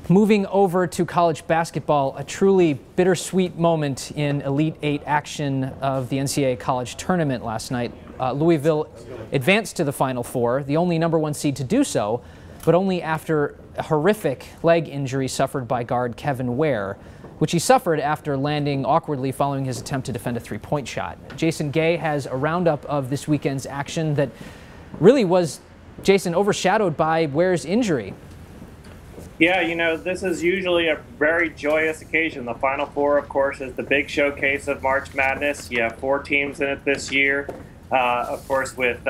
Moving over to college basketball, a truly bittersweet moment in Elite Eight action of the NCAA college tournament last night. Louisville advanced to the Final Four, the only #1 seed to do so, but only after a horrific leg injury suffered by guard Kevin Ware, which he suffered after landing awkwardly following his attempt to defend a three-point shot. Jason Gay has a roundup of this weekend's action that really was, Jason, overshadowed by Ware's injury. Yeah, you know, this is usually a very joyous occasion. The Final Four, of course, is the big showcase of March Madness. You have 4 teams in it this year, of course, with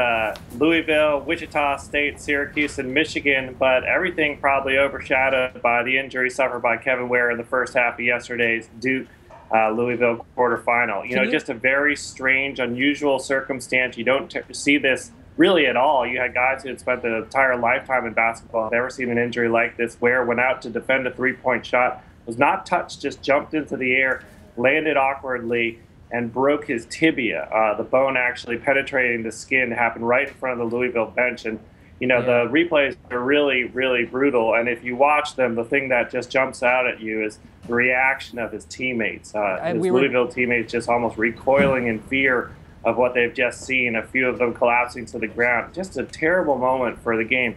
Louisville, Wichita State, Syracuse, and Michigan, but everything probably overshadowed by the injury suffered by Kevin Ware in the first half of yesterday's Duke-Louisville quarterfinal. You know, just a very strange, unusual circumstance. You don't see this really at all. You had guys who had spent their entire lifetime in basketball, never seen an injury like this. Ware went out to defend a three-point shot, was not touched, just jumped into the air, landed awkwardly, and broke his tibia. The bone actually penetrating the skin happened right in front of the Louisville bench. And, you know, the replays are really, really brutal. And if you watch them, the thing that just jumps out at you is the reaction of his teammates. Louisville teammates just almost recoiling in fear of what they've just seen, a few of them collapsing to the ground. Just a terrible moment for the game.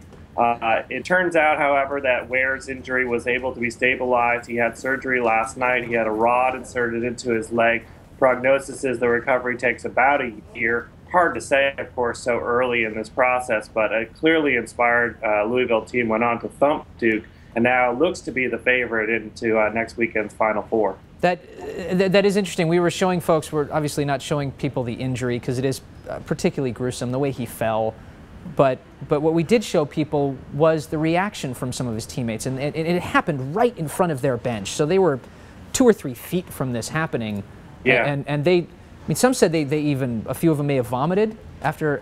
It turns out, however, that Ware's injury was able to be stabilized. He had surgery last night. He had a rod inserted into his leg. Prognosis is the recovery takes about a year. Hard to say, of course, so early in this process, but a clearly inspired Louisville team went on to thump Duke and now looks to be the favorite into next weekend's Final Four. That is interesting. We were showing folks, we're obviously not showing people the injury because it is particularly gruesome, the way he fell. But what we did show people was the reaction from some of his teammates. And it happened right in front of their bench. So they were 2 or 3 feet from this happening. Yeah. And they, I mean, some said they even, a few of them may have vomited after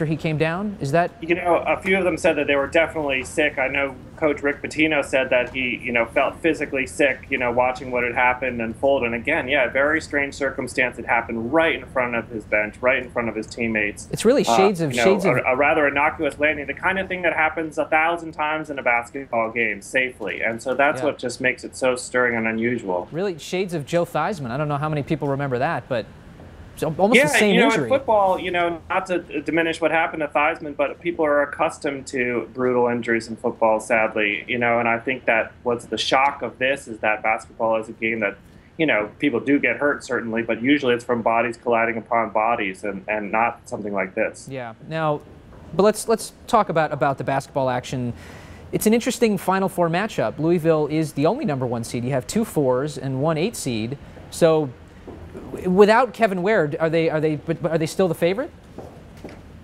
he came down. Is that? You know, a few of them said that they were definitely sick. I know Coach Rick Pitino said that he, you know, felt physically sick, you know, watching what had happened unfold. And again, yeah, very strange circumstance. It happened right in front of his bench, right in front of his teammates. It's really shades of a rather innocuous landing, the kind of thing that happens 1,000 times in a basketball game safely. And so that's what just makes it so stirring and unusual. Really shades of Joe Theismann. I don't know how many people remember that, but almost the same injury. In football, you know, not to diminish what happened to Theismann, but people are accustomed to brutal injuries in football, sadly, you know, and I think that what's the shock of this is that basketball is a game that, you know, people do get hurt, certainly, but usually it's from bodies colliding upon bodies and not something like this. Yeah. Now, but let's talk about the basketball action. It's an interesting Final Four matchup. Louisville is the only #1 seed. You have 2 4s and 1 8 seed. So without Kevin Ware, are they still the favorite?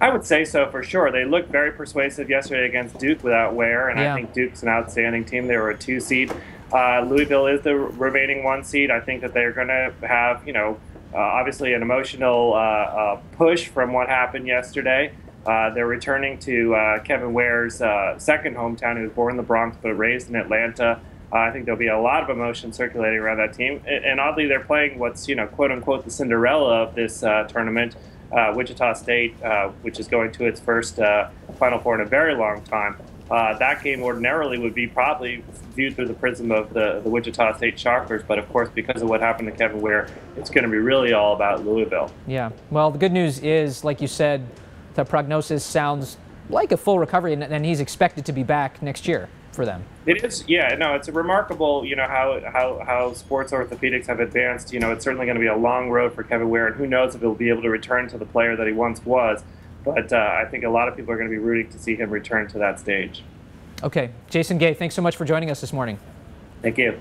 I would say so for sure. They looked very persuasive yesterday against Duke without Ware, and I think Duke's an outstanding team. They were a 2 seed. Louisville is the remaining 1 seed. I think that they're going to have, you know, obviously an emotional push from what happened yesterday. They're returning to Kevin Ware's second hometown. He was born in the Bronx but raised in Atlanta. I think there'll be a lot of emotion circulating around that team. And oddly, they're playing what's, you know, quote-unquote the Cinderella of this tournament, Wichita State, which is going to its first Final Four in a very long time. That game ordinarily would be probably viewed through the prism of the Wichita State Shockers, but of course, because of what happened to Kevin Ware, it's going to be really all about Louisville. Yeah, well, the good news is, like you said, the prognosis sounds like a full recovery, and he's expected to be back next year for them. It is, yeah, no, it's a remarkable, you know, how sports orthopedics have advanced. You know, it's certainly going to be a long road for Kevin Ware, and who knows if he'll be able to return to the player that he once was. But I think a lot of people are going to be rooting to see him return to that stage. Okay, Jason Gay, thanks so much for joining us this morning. Thank you.